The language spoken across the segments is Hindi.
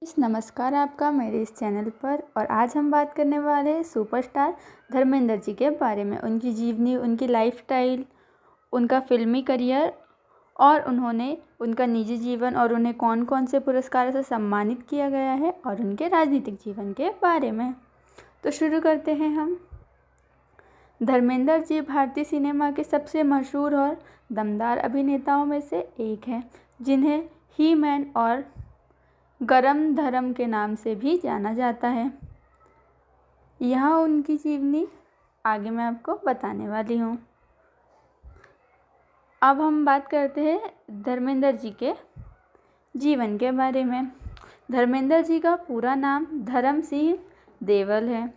नमस्कार आपका मेरे इस चैनल पर। और आज हम बात करने वाले हैं सुपरस्टार धर्मेंद्र जी के बारे में, उनकी जीवनी, उनकी लाइफस्टाइल, उनका फिल्मी करियर और उन्होंने उनका निजी जीवन और उन्हें कौन कौन से पुरस्कारों से सम्मानित किया गया है और उनके राजनीतिक जीवन के बारे में। तो शुरू करते हैं हम। धर्मेंद्र जी भारतीय सिनेमा के सबसे मशहूर और दमदार अभिनेताओं में से एक हैं, जिन्हें ही मैन और गरम धर्म के नाम से भी जाना जाता है। यहाँ उनकी जीवनी आगे मैं आपको बताने वाली हूँ। अब हम बात करते हैं धर्मेंद्र जी के जीवन के बारे में। धर्मेंद्र जी का पूरा नाम धर्म सिंह देवल है।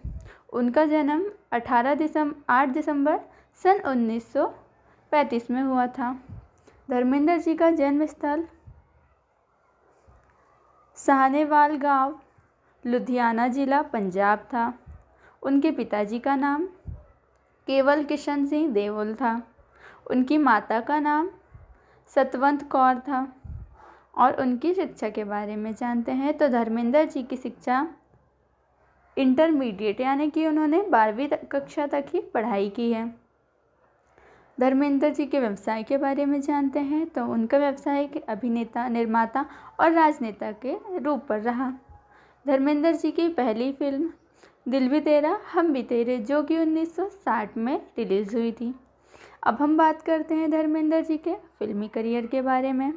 उनका जन्म 8 दिसंबर सन 1935 में हुआ था। धर्मेंद्र जी का जन्म स्थल साहनेवाल गांव, लुधियाना जिला, पंजाब था। उनके पिताजी का नाम केवल किशन सिंह देवल था। उनकी माता का नाम सतवंत कौर था। और उनकी शिक्षा के बारे में जानते हैं तो धर्मेंद्र जी की शिक्षा इंटरमीडिएट यानी कि उन्होंने 12वीं कक्षा तक ही पढ़ाई की है। धर्मेंद्र जी के व्यवसाय के बारे में जानते हैं तो उनका व्यवसाय एक अभिनेता, निर्माता और राजनेता के रूप पर रहा। धर्मेंद्र जी की पहली फिल्म दिल भी तेरा हम भी तेरे, जो कि 1960 में रिलीज़ हुई थी। अब हम बात करते हैं धर्मेंद्र जी के फिल्मी करियर के बारे में।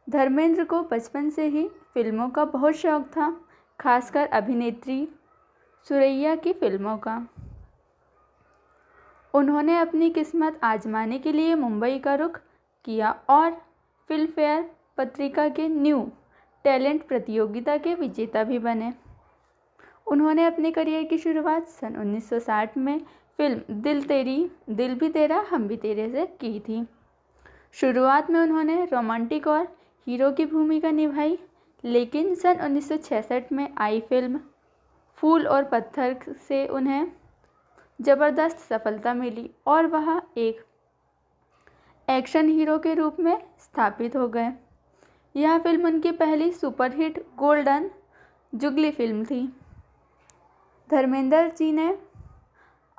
धर्मेंद्र को बचपन से ही फिल्मों का बहुत शौक था, खासकर अभिनेत्री सुरैया की फिल्मों का। उन्होंने अपनी किस्मत आजमाने के लिए मुंबई का रुख किया और फिल्मफेयर पत्रिका के न्यू टैलेंट प्रतियोगिता के विजेता भी बने। उन्होंने अपने करियर की शुरुआत सन 1960 में फिल्म दिल भी तेरा हम भी तेरे से की थी। शुरुआत में उन्होंने रोमांटिक और हीरो की भूमिका निभाई, लेकिन सन 1966 में आई फिल्म फूल और पत्थर से उन्हें ज़बरदस्त सफलता मिली और वह एक एक्शन हीरो के रूप में स्थापित हो गए। यह फिल्म उनकी पहली सुपरहिट गोल्डन जुगली फिल्म थी। धर्मेंद्र जी ने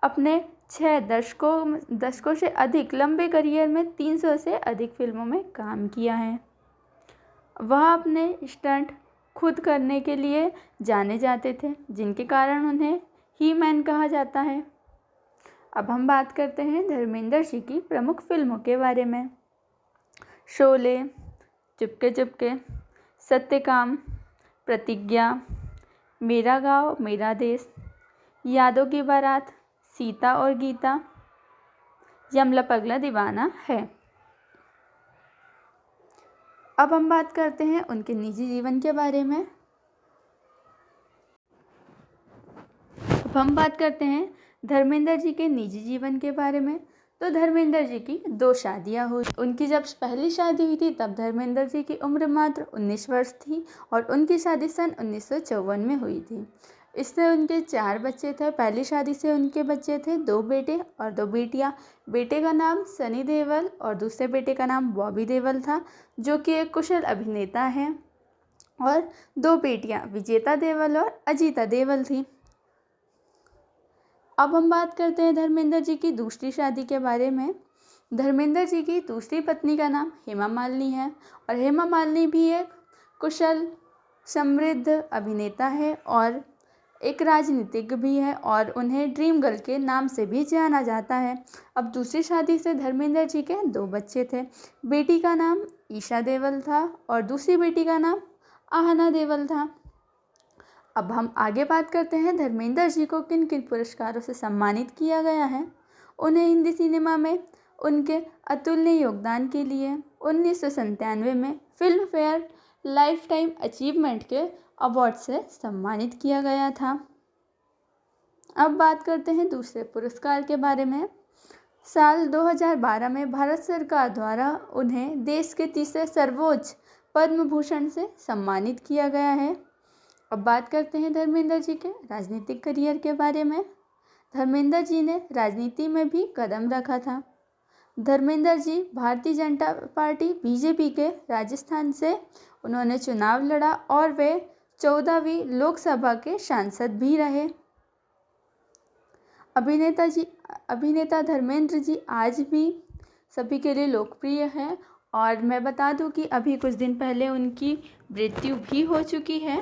अपने 6 दशकों से अधिक लंबे करियर में 300 से अधिक फिल्मों में काम किया है। वह अपने स्टंट खुद करने के लिए जाने जाते थे, जिनके कारण उन्हें ही मैन कहा जाता है। अब हम बात करते हैं धर्मेंद्र जी की प्रमुख फिल्मों के बारे में। शोले, चुपके चुपके, सत्यकाम, प्रतिज्ञा, मेरा गांव मेरा देश, यादों की बारात, सीता और गीता, यमला पगला दीवाना है। अब हम बात करते हैं उनके निजी जीवन के बारे में। अब हम बात करते हैं धर्मेंद्र जी के निजी जीवन के बारे में। तो धर्मेंद्र जी की 2 शादियां हुई। उनकी जब पहली शादी हुई थी तब धर्मेंद्र जी की उम्र मात्र 19 वर्ष थी और उनकी शादी सन 1954 में हुई थी। इससे उनके 4 बच्चे थे। पहली शादी से उनके बच्चे थे 2 बेटे और 2 बेटियां। बेटे का नाम सनी देवल और दूसरे बेटे का नाम बॉबी देवल था, जो कि एक कुशल अभिनेता हैं। और 2 बेटियां विजेता देवल और अजीता देवल थी। अब हम बात करते हैं धर्मेंद्र जी की दूसरी शादी के बारे में। धर्मेंद्र जी की दूसरी पत्नी का नाम हेमा मालिनी है और हेमा मालिनी भी एक कुशल समृद्ध अभिनेता है और एक राजनीतिज्ञ भी है और उन्हें ड्रीम गर्ल के नाम से भी जाना जाता है। अब दूसरी शादी से धर्मेंद्र जी के 2 बच्चे थे। बेटी का नाम ईशा देवल था और दूसरी बेटी का नाम आहना देवल था। अब हम आगे बात करते हैं धर्मेंद्र जी को किन किन पुरस्कारों से सम्मानित किया गया है। उन्हें हिंदी सिनेमा में उनके अतुलनीय योगदान के लिए 1997 में film fair life time achievement के अवार्ड से सम्मानित किया गया था। अब बात करते हैं दूसरे पुरस्कार के बारे में। साल 2012 में भारत सरकार द्वारा उन्हें देश के तीसरे सर्वोच्च पद्म भूषण से सम्मानित किया गया है। अब बात करते हैं धर्मेंद्र जी के राजनीतिक करियर के बारे में। धर्मेंद्र जी ने राजनीति में भी कदम रखा था। धर्मेंद्र जी भारतीय जनता पार्टी बीजेपी के राजस्थान से उन्होंने चुनाव लड़ा और वे 14वीं लोकसभा के सांसद भी रहे। अभिनेता धर्मेंद्र जी आज भी सभी के लिए लोकप्रिय हैं और मैं बता दूं कि अभी कुछ दिन पहले उनकी मृत्यु भी हो चुकी है।